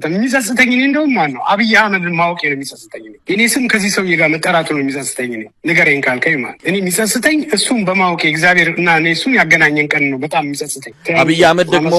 የሚጸጽተኝ እኔ እንደውም ማን ነው አብይ አህመድን ማወቅ ነው የሚጸጽተኝ። እኔ ስም ከዚህ ሰውዬ ጋር መጠራቱ ነው የሚጸጽተኝ። እኔ ንገረኝ ካልከኝ ማለት እኔ የሚጸጽተኝ እሱን በማወቅ እግዚአብሔር እና እኔ እሱን ያገናኘን ቀን ነው በጣም የሚጸጽተኝ። አብይ አህመድ ደግሞ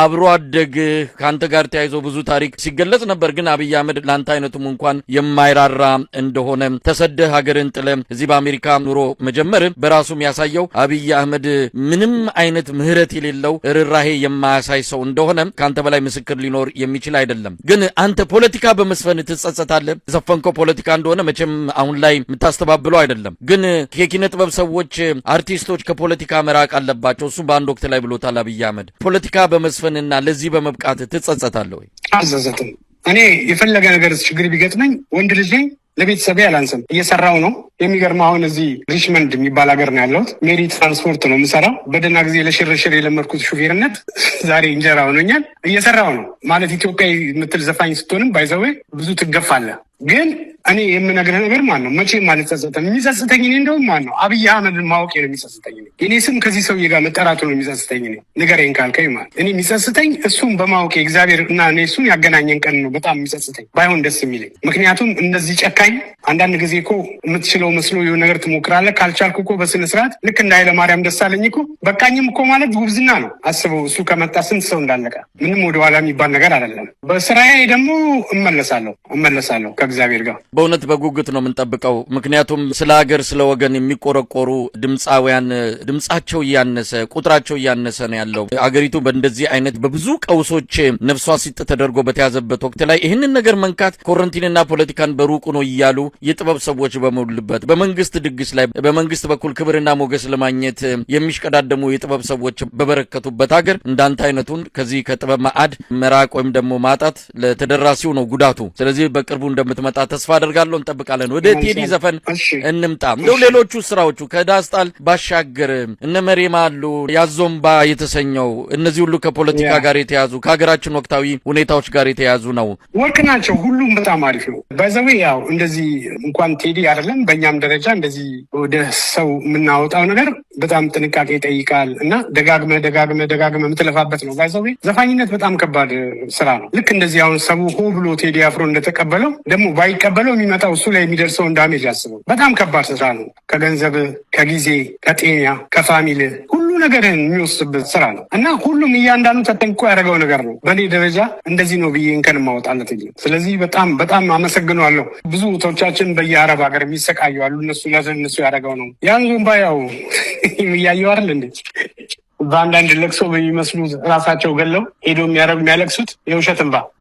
አብሮ አደግ ከአንተ ጋር ተያይዞ ብዙ ታሪክ ሲገለጽ ነበር። ግን አብይ አህመድ ለአንተ አይነቱም እንኳን የማይራራ እንደሆነ ተሰደህ ሀገርን ጥለ እዚህ በአሜሪካ ኑሮ መጀመር በራሱ የሚያሳየው አብይ አህመድ ምንም አይነት ምህረት የሌለው ርራሄ የማያሳይ ሰው እንደሆነ ከአንተ በላይ ምስክር ሊኖር የሚችል አይደለም። ግን አንተ ፖለቲካ በመስፈን ትጸጸታለህ። ዘፈንከው ፖለቲካ እንደሆነ መቼም አሁን ላይ የምታስተባብለው አይደለም። ግን የኪነ ጥበብ ሰዎች፣ አርቲስቶች ከፖለቲካ መራቅ አለባቸው። እሱ በአንድ ወቅት ላይ ብሎታል አብይ አህመድ። ፖለቲካ በመስፈንና ለዚህ በመብቃት ትጸጸታለህ ወይ? አልጸጸትም። እኔ የፈለገ ነገር ችግር ቢገጥመኝ ወንድ ልጅ ነኝ። ለቤተሰቤ አላንስም። እየሰራው ነው። የሚገርመው አሁን እዚህ ሪችመንድ የሚባል ሀገር ነው ያለሁት። ሜሪ ትራንስፖርት ነው የምሰራው። በደህና ጊዜ ለሽርሽር የለመድኩት ሹፌርነት ዛሬ እንጀራ ሆኖኛል። እየሰራው ነው ማለት ኢትዮጵያዊ የምትል ዘፋኝ ስትሆንም ባይዘዌ ብዙ ትገፋለህ። ግን እኔ የምነግርህ ነገር ማን ነው መቼም አልጸጸትም። የሚጸጽተኝ እኔ እንደውም ማን ነው አብይ አህመድን ማወቅ ነው የሚጸጽተኝ። እኔ ስም ከዚህ ሰውዬ ጋር መጠራቱ ነው የሚጸጽተኝ። እኔ ንገረኝ ካልከኝ ማለት እኔ የሚጸጽተኝ እሱን በማወቅ እግዚአብሔር እና እኔ እሱን ያገናኘን ቀን ነው በጣም የሚጸጽተኝ። ባይሆን ደስ የሚለኝ ምክንያቱም እንደዚህ ጨካኝ አንዳንድ ጊዜ እኮ የምትችለው መስሎ የሆነ ነገር ትሞክራለህ። ካልቻልኩ እኮ በስነ ስርዓት ልክ እንደ ኃይለማርያም ደሳለኝ እኮ በቃኝም እኮ ማለት ጉብዝና ነው። አስበው እሱ ከመጣ ስንት ሰው እንዳለቀ። ምንም ወደኋላ የሚባል ነገር አይደለም። በስራዬ ደግሞ እመለሳለሁ ከእግዚአብሔር ጋር። በእውነት በጉጉት ነው የምንጠብቀው። ምክንያቱም ስለ ሀገር ስለ ወገን የሚቆረቆሩ ድምፃውያን ድምፃቸው እያነሰ ቁጥራቸው እያነሰ ነው ያለው። አገሪቱ በእንደዚህ አይነት በብዙ ቀውሶች ነፍሷ ሲጥ ተደርጎ በተያዘበት ወቅት ላይ ይህንን ነገር መንካት ኮረንቲንና ፖለቲካን በሩቁ ነው እያሉ የጥበብ ሰዎች በሞሉበት በመንግስት ድግስ ላይ በመንግስት በኩል ክብርና ሞገስ ለማግኘት የሚሽቀዳደሙ የጥበብ ሰዎች በበረከቱበት ሀገር እንዳንተ አይነቱን ከዚህ ከጥበብ ማዕድ መራቅ ወይም ደግሞ ማጣት ለተደራሲው ነው ጉዳቱ። ስለዚህ በቅርቡ እንደምትመጣ ተስፋ አደርጋለሁ። እንጠብቃለን። ወደ ቴዲ ዘፈን እንምጣ። እንደው ሌሎቹ ስራዎቹ ከዳስጣል ባሻገር እነ መሬማ አሉ፣ ያዞምባ የተሰኘው እነዚህ ሁሉ ከፖለቲካ ጋር የተያዙ ከሀገራችን ወቅታዊ ሁኔታዎች ጋር የተያዙ ነው። ወርቅ ናቸው። ሁሉም በጣም አሪፍ ነው። ባይዘዌ ያው እንደዚህ እንኳን ቴዲ አይደለም በእኛም ደረጃ እንደዚህ ወደ ሰው የምናወጣው ነገር በጣም ጥንቃቄ ይጠይቃል እና ደጋግመ የምትለፋበት ነው። ባይዘዌ ዘፋኝነት በጣም ከባድ ስራ ነው። ልክ እንደዚህ አሁን ሰው ሆ ብሎ ቴዲ አፍሮ እንደተቀበለው ደግሞ ባይቀበለው የሚመጣው እሱ ላይ የሚደርሰውን ዳሜጅ አስበው። በጣም ከባድ ስራ ነው። ከገንዘብ፣ ከጊዜ፣ ከጤና፣ ከፋሚል ሁሉ ነገርን የሚወስድበት ስራ ነው እና ሁሉም እያንዳንዱ ተጠንቅቆ ያደረገው ነገር ነው። በእኔ ደረጃ እንደዚህ ነው ብዬ እንከን ማወጣለት። ስለዚህ በጣም አመሰግነዋለሁ። ብዙ ቶቻችን በየአረብ ሀገር የሚሰቃዩ አሉ። እነሱ ያደረገው ነው። ያን ዞምባ ያው እያየው አይደል እንዴ በአንዳንድ ለቅሶ በሚመስሉ ራሳቸው ገለው ሄዶ የሚያለቅሱት የውሸት እንባ